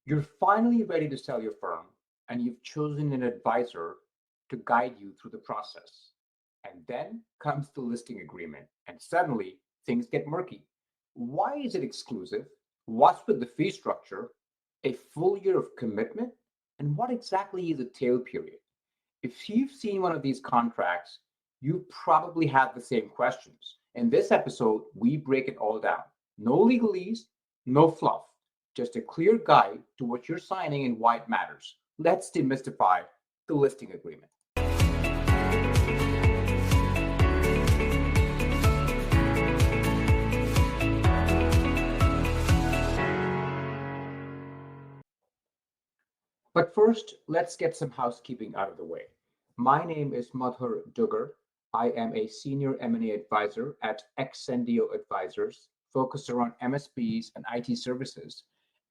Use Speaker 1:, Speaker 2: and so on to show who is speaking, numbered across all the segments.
Speaker 1: You're finally ready to sell your firm, and you've chosen an advisor to guide you through the process. And then comes the listing agreement, and suddenly things get murky. Why is it exclusive? What's with the fee structure? A full year of commitment? And what exactly is a tail period? If you've seen one of these contracts, you probably have the same questions. In this episode, we break it all down. No legalese, no fluff, just a clear guide to what you're signing and why it matters. Let's demystify the listing agreement. But first, let's get some housekeeping out of the way. My name is Madhur Dugar. I am a senior M&A advisor at Excendio Advisors, focused around MSPs and IT services.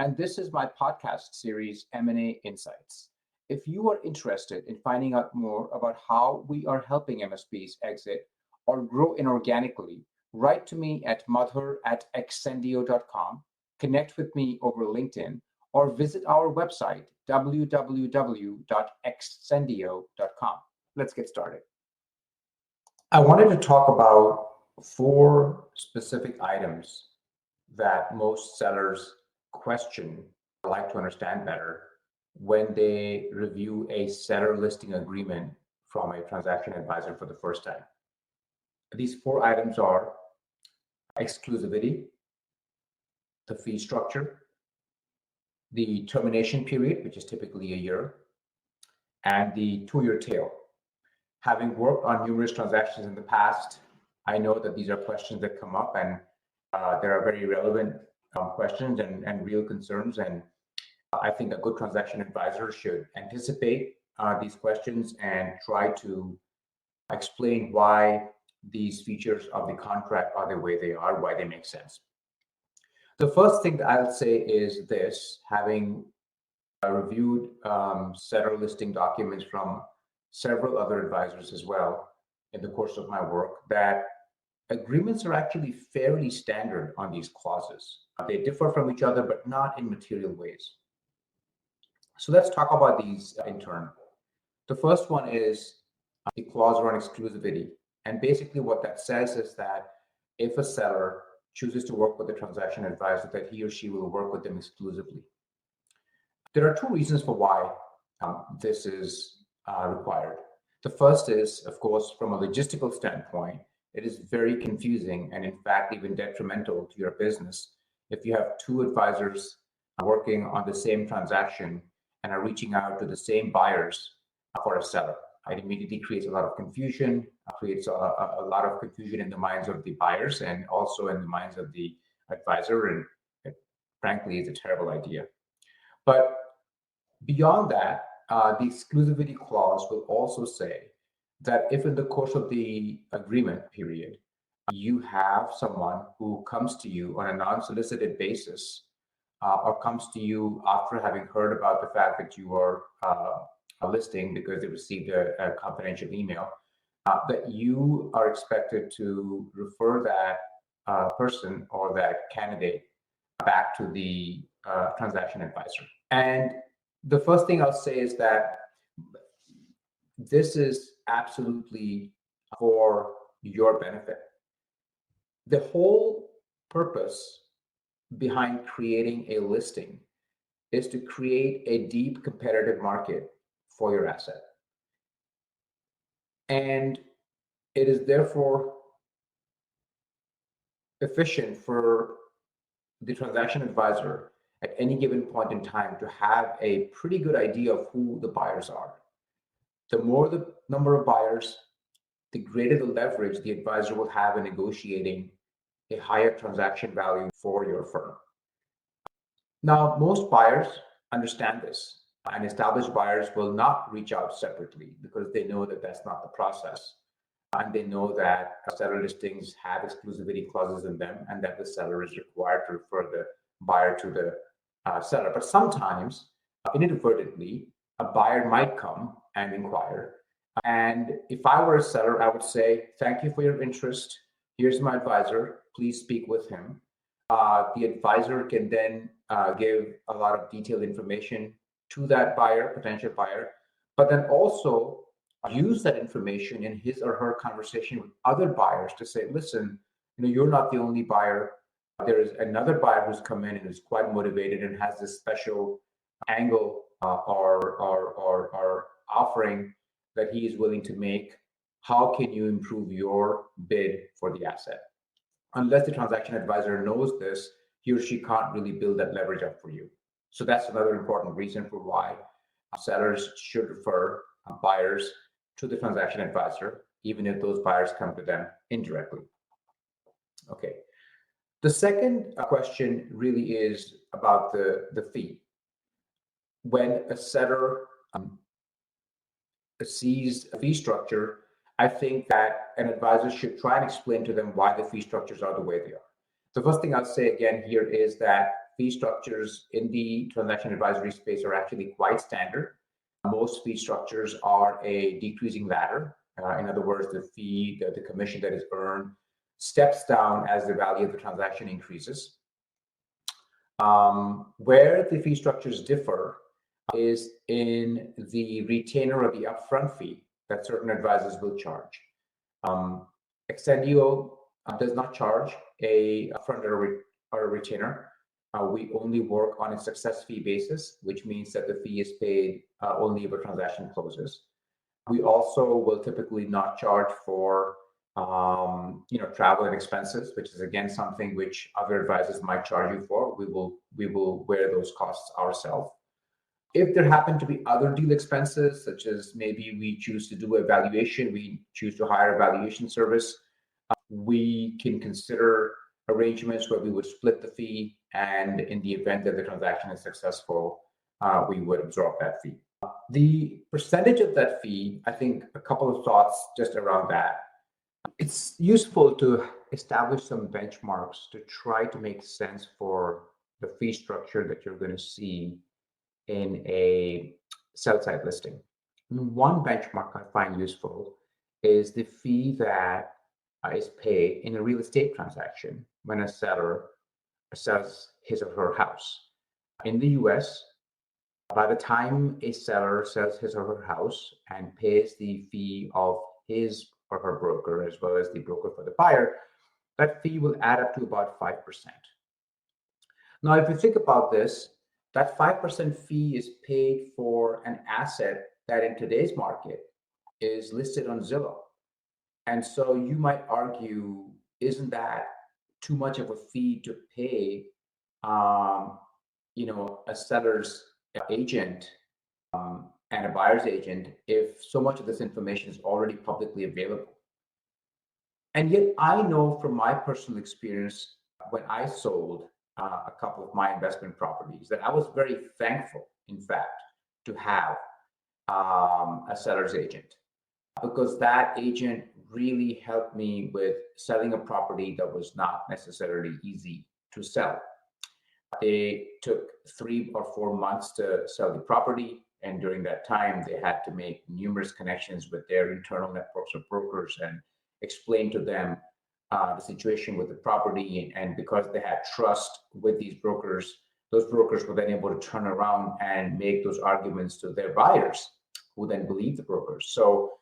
Speaker 1: And this is my podcast series, M&A Insights. If you are interested in finding out more about how we are helping MSPs exit or grow inorganically, write to me at madhur@excendio.com, connect with me over LinkedIn, or visit our website, www.excendio.com. Let's get started. I wanted to talk about four specific items that most sellers question, like to understand better when they review a seller listing agreement from a transaction advisor for the first time. These four items are exclusivity, the fee structure, the termination period, which is typically a year, and the two-year tail. Having worked on numerous transactions in the past, I know that these are questions that come up, and there are very relevant questions and real concerns. And I think a good transaction advisor should anticipate these questions and try to explain why these features of the contract are the way they are, why they make sense. The first thing that I'll say is this: having reviewed seller listing documents from several other advisors as well in the course of my work, that agreements are actually fairly standard on these clauses. They differ from each other, but not in material ways. So let's talk about these in turn. The first one is the clause around exclusivity. And basically what that says is that if a seller chooses to work with a transaction advisor, that he or she will work with them exclusively. There are two reasons for why this is required. The first is, of course, from a logistical standpoint, it is very confusing and, in fact, even detrimental to your business if you have two advisors working on the same transaction and are reaching out to the same buyers for a seller. It immediately creates a lot of confusion, creates a lot of confusion in the minds of the buyers and also in the minds of the advisor. And it, frankly, is a terrible idea. But beyond that, the exclusivity clause will also say that if in the course of the agreement period, you have someone who comes to you on a non-solicited basis or comes to you after having heard about the fact that you are listing because they received a confidential email, that you are expected to refer that person or that candidate back to the transaction advisor. And the first thing I'll say is that this is absolutely for your benefit. The whole purpose behind creating a listing is to create a deep competitive market for your asset. And it is therefore efficient for the transaction advisor at any given point in time to have a pretty good idea of who the buyers are. The more the number of buyers, the greater the leverage the advisor will have in negotiating a higher transaction value for your firm. Now, most buyers understand this, and established buyers will not reach out separately because they know that that's not the process. And they know that seller listings have exclusivity clauses in them and that the seller is required to refer the buyer to the seller. But sometimes, inadvertently, a buyer might come and inquire. And if I were a seller, I would say, thank you for your interest. Here's my advisor. Please speak with him. The advisor can then give a lot of detailed information to that buyer, potential buyer, but then also use that information in his or her conversation with other buyers to say, listen, you're not the only buyer. There is another buyer who's come in and is quite motivated and has this special angle or offering that he is willing to make. How can you improve your bid for the asset? Unless the transaction advisor knows this, he or she can't really build that leverage up for you. So that's another important reason for why sellers should refer buyers to the transaction advisor, even if those buyers come to them indirectly. Okay. The second question really is about the fee. When a seller sees a fee structure, I think that an advisor should try and explain to them why the fee structures are the way they are. The first thing I'll say again here is that fee structures in the transaction advisory space are actually quite standard. Most fee structures are a decreasing ladder. In other words, the fee, the commission that is earned steps down as the value of the transaction increases. Where the fee structures differ is in the retainer or the upfront fee that certain advisors will charge. Excendio does not charge a upfront or a retainer. We only work on a success fee basis, which means that the fee is paid only if a transaction closes. We also will typically not charge for travel and expenses, which is again something which other advisors might charge you for. We will bear those costs ourselves. If there happen to be other deal expenses, such as maybe we choose to do a valuation, we choose to hire a valuation service, we can consider arrangements where we would split the fee, and in the event that the transaction is successful, we would absorb that fee. The percentage of that fee, I think a couple of thoughts just around that. It's useful to establish some benchmarks to try to make sense for the fee structure that you're going to see in a sell-side listing. One benchmark I find useful is the fee that is paid in a real estate transaction when a seller sells his or her house. In the US, by the time a seller sells his or her house and pays the fee of his or her broker, as well as the broker for the buyer, that fee will add up to about 5%. Now, if you think about this, that 5% fee is paid for an asset that in today's market is listed on Zillow. And so you might argue, isn't that too much of a fee to pay, a seller's agent and a buyer's agent if so much of this information is already publicly available? And yet I know from my personal experience when I sold a couple of my investment properties that I was very thankful, in fact, to have a seller's agent, because that agent really helped me with selling a property that was not necessarily easy to sell. They took 3 or 4 months to sell the property, and during that time, they had to make numerous connections with their internal networks of brokers and explain to them the situation with the property. And because they had trust with these brokers, those brokers were then able to turn around and make those arguments to their buyers, who then believed the brokers. So,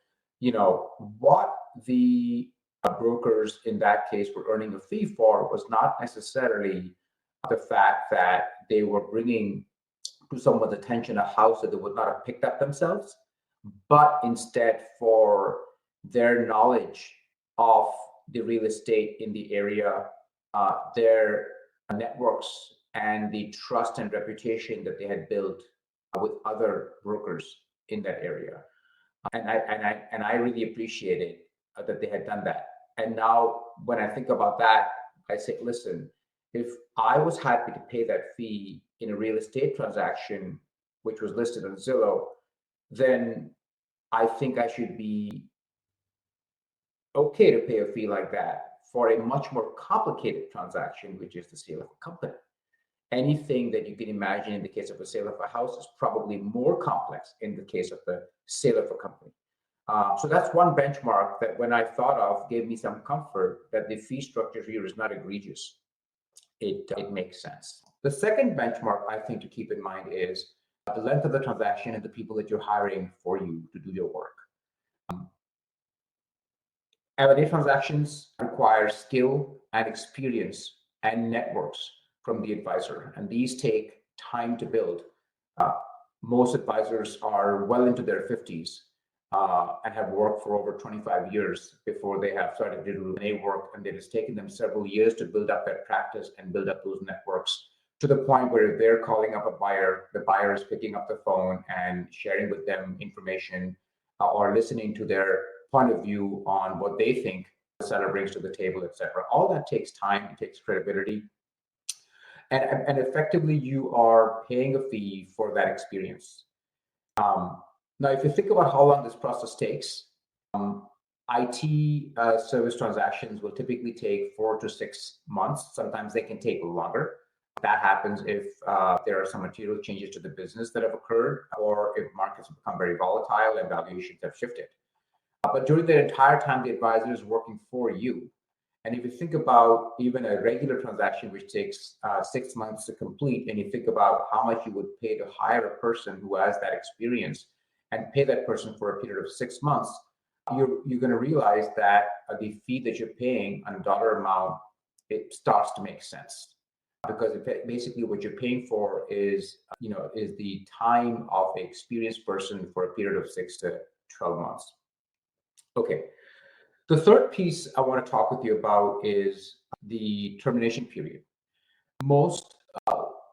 Speaker 1: what the brokers in that case were earning a fee for was not necessarily the fact that they were bringing to someone's attention a house that they would not have picked up themselves, but instead for their knowledge of the real estate in the area, their networks, and the trust and reputation that they had built with other brokers in that area. And I really appreciated that they had done that. And now when I think about that, I say, listen, if I was happy to pay that fee in a real estate transaction, which was listed on Zillow, then I think I should be okay to pay a fee like that for a much more complicated transaction, which is the sale of a company. Anything that you can imagine in the case of a sale of a house is probably more complex in the case of the sale of a company. So that's one benchmark that when I thought of gave me some comfort that the fee structure here is not egregious. it makes sense. The second benchmark I think to keep in mind is the length of the transaction and the people that you're hiring for you to do your work. M&A transactions require skill and experience and networks from the advisor, and these take time to build. Most advisors are well into their 50s and have worked for over 25 years before they have started to do M&A work, and it has taken them several years to build up their practice and build up those networks to the point where they're calling up a buyer, the buyer is picking up the phone and sharing with them information or listening to their point of view on what they think the seller brings to the table, etc. All that takes time, it takes credibility. And effectively, you are paying a fee for that experience. Now, if you think about how long this process takes, IT service transactions will typically take 4 to 6 months. Sometimes they can take longer. That happens if there are some material changes to the business that have occurred, or if markets have become very volatile and valuations have shifted. But during the entire time, the advisor is working for you. And if you think about even a regular transaction, which takes 6 months to complete, and you think about how much you would pay to hire a person who has that experience and pay that person for a period of 6 months, you're going to realize that the fee that you're paying on a dollar amount, it starts to make sense. Because basically what you're paying for is the time of an experienced person for a period of 6 to 12 months. Okay. The third piece I want to talk with you about is the termination period. Most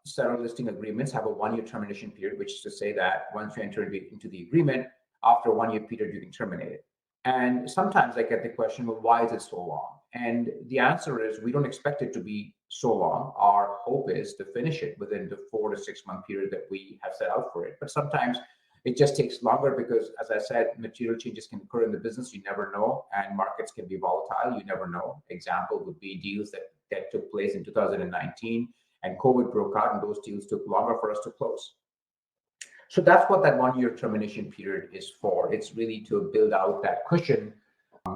Speaker 1: seller listing agreements have a 1-year termination period, which is to say that once you enter into the agreement, after a 1-year period, you can terminate it. And sometimes I get the question, well, why is it so long? And the answer is we don't expect it to be so long. Our hope is to finish it within the 4 to 6 month period that we have set out for it. But sometimes it just takes longer because, as I said, material changes can occur in the business. You never know. And markets can be volatile. You never know. Example would be deals that took place in 2019 and COVID broke out, and those deals took longer for us to close. So that's what that 1-year termination period is for. It's really to build out that cushion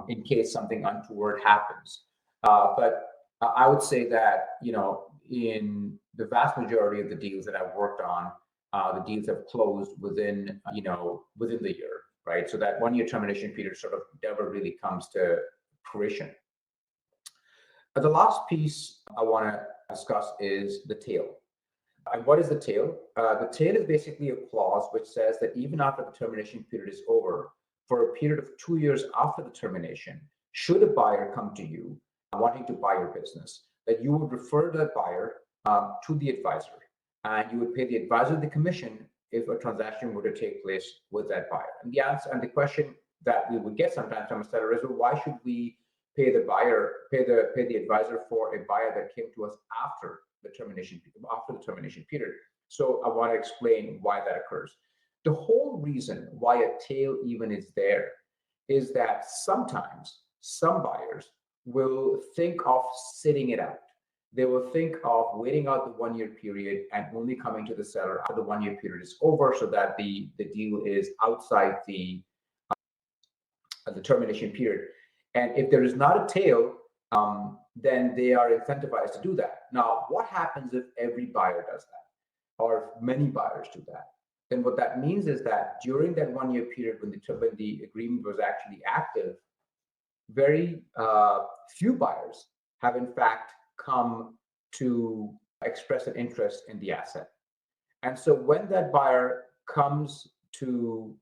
Speaker 1: in case something untoward happens. But I would say that, in the vast majority of the deals that I've worked on, the deals have closed within the year, right? So that 1-year termination period sort of never really comes to fruition. The last piece I want to discuss is the tail. And what is the tail? The tail is basically a clause which says that even after the termination period is over, for a period of 2 years after the termination, should a buyer come to you wanting to buy your business, that you would refer that buyer to the advisor, and you would pay the advisor the commission if a transaction were to take place with that buyer. And the answer and the question that we would get sometimes from a seller is, well, why should we pay the advisor for a buyer that came to us after the termination period? So I want to explain why that occurs. The whole reason why a tail even is there is that sometimes some buyers will think of sitting it out. They will think of waiting out the 1-year period and only coming to the seller after the 1-year period is over, so that the deal is outside the termination period. And if there is not a tail, then they are incentivized to do that. Now, what happens if every buyer does that, or if many buyers do that? Then what that means is that during that 1-year period when the agreement was actually active, very few buyers have in fact come to express an interest in the asset. And so when that buyer comes to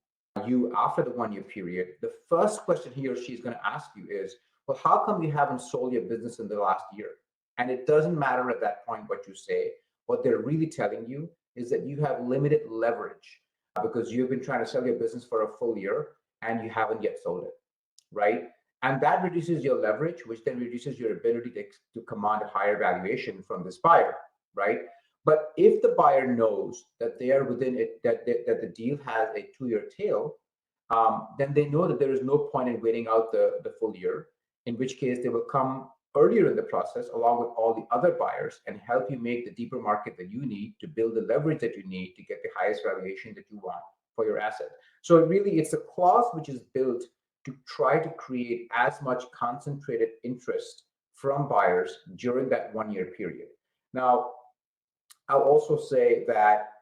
Speaker 1: you after the 1-year period, the first question he or she is going to ask you is, well, how come you haven't sold your business in the last year? And it doesn't matter at that point what you say. What they're really telling you is that you have limited leverage because you've been trying to sell your business for a full year and you haven't yet sold it, right? And that reduces your leverage, which then reduces your ability to command a higher valuation from this buyer, right? But if the buyer knows that they are within it, that the deal has a 2-year tail, then they know that there is no point in waiting out the full year, in which case they will come earlier in the process along with all the other buyers and help you make the deeper market that you need to build the leverage that you need to get the highest valuation that you want for your asset. So it's a clause which is built to try to create as much concentrated interest from buyers during that 1-year period. Now, I'll also say that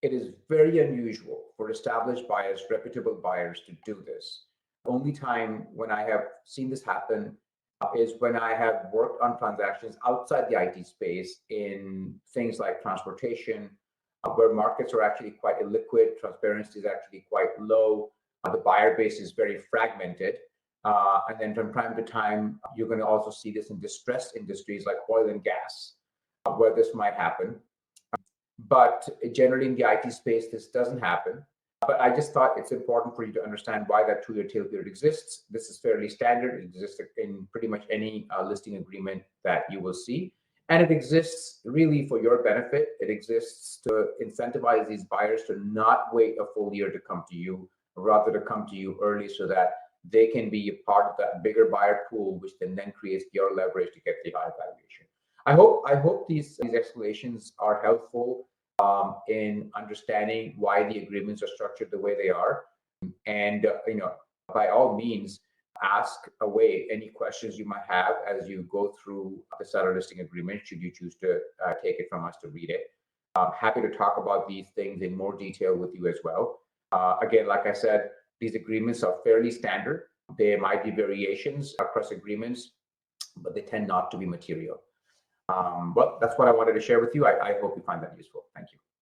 Speaker 1: it is very unusual for established buyers, reputable buyers to do this. The only time when I have seen this happen is when I have worked on transactions outside the IT space in things like transportation, where markets are actually quite illiquid, transparency is actually quite low, the buyer base is very fragmented. And then from time to time, you're going to also see this in distressed industries like oil and gas, where this might happen. But generally in the IT space, this doesn't happen. But I just thought it's important for you to understand why that 2-year tail period exists. This is fairly standard. It exists in pretty much any listing agreement that you will see. And it exists really for your benefit. It exists to incentivize these buyers to not wait a full year to come to you, rather to come to you early so that they can be a part of that bigger buyer pool, which then creates your leverage to get the high valuation. I hope these explanations are helpful in understanding why the agreements are structured the way they are. And by all means, ask away any questions you might have as you go through the seller listing agreement, should you choose to take it from us to read it. Happy to talk about these things in more detail with you as well. Again, like I said, these agreements are fairly standard. There might be variations across agreements, but they tend not to be material. Well, that's what I wanted to share with you. I hope you find that useful. Thank you.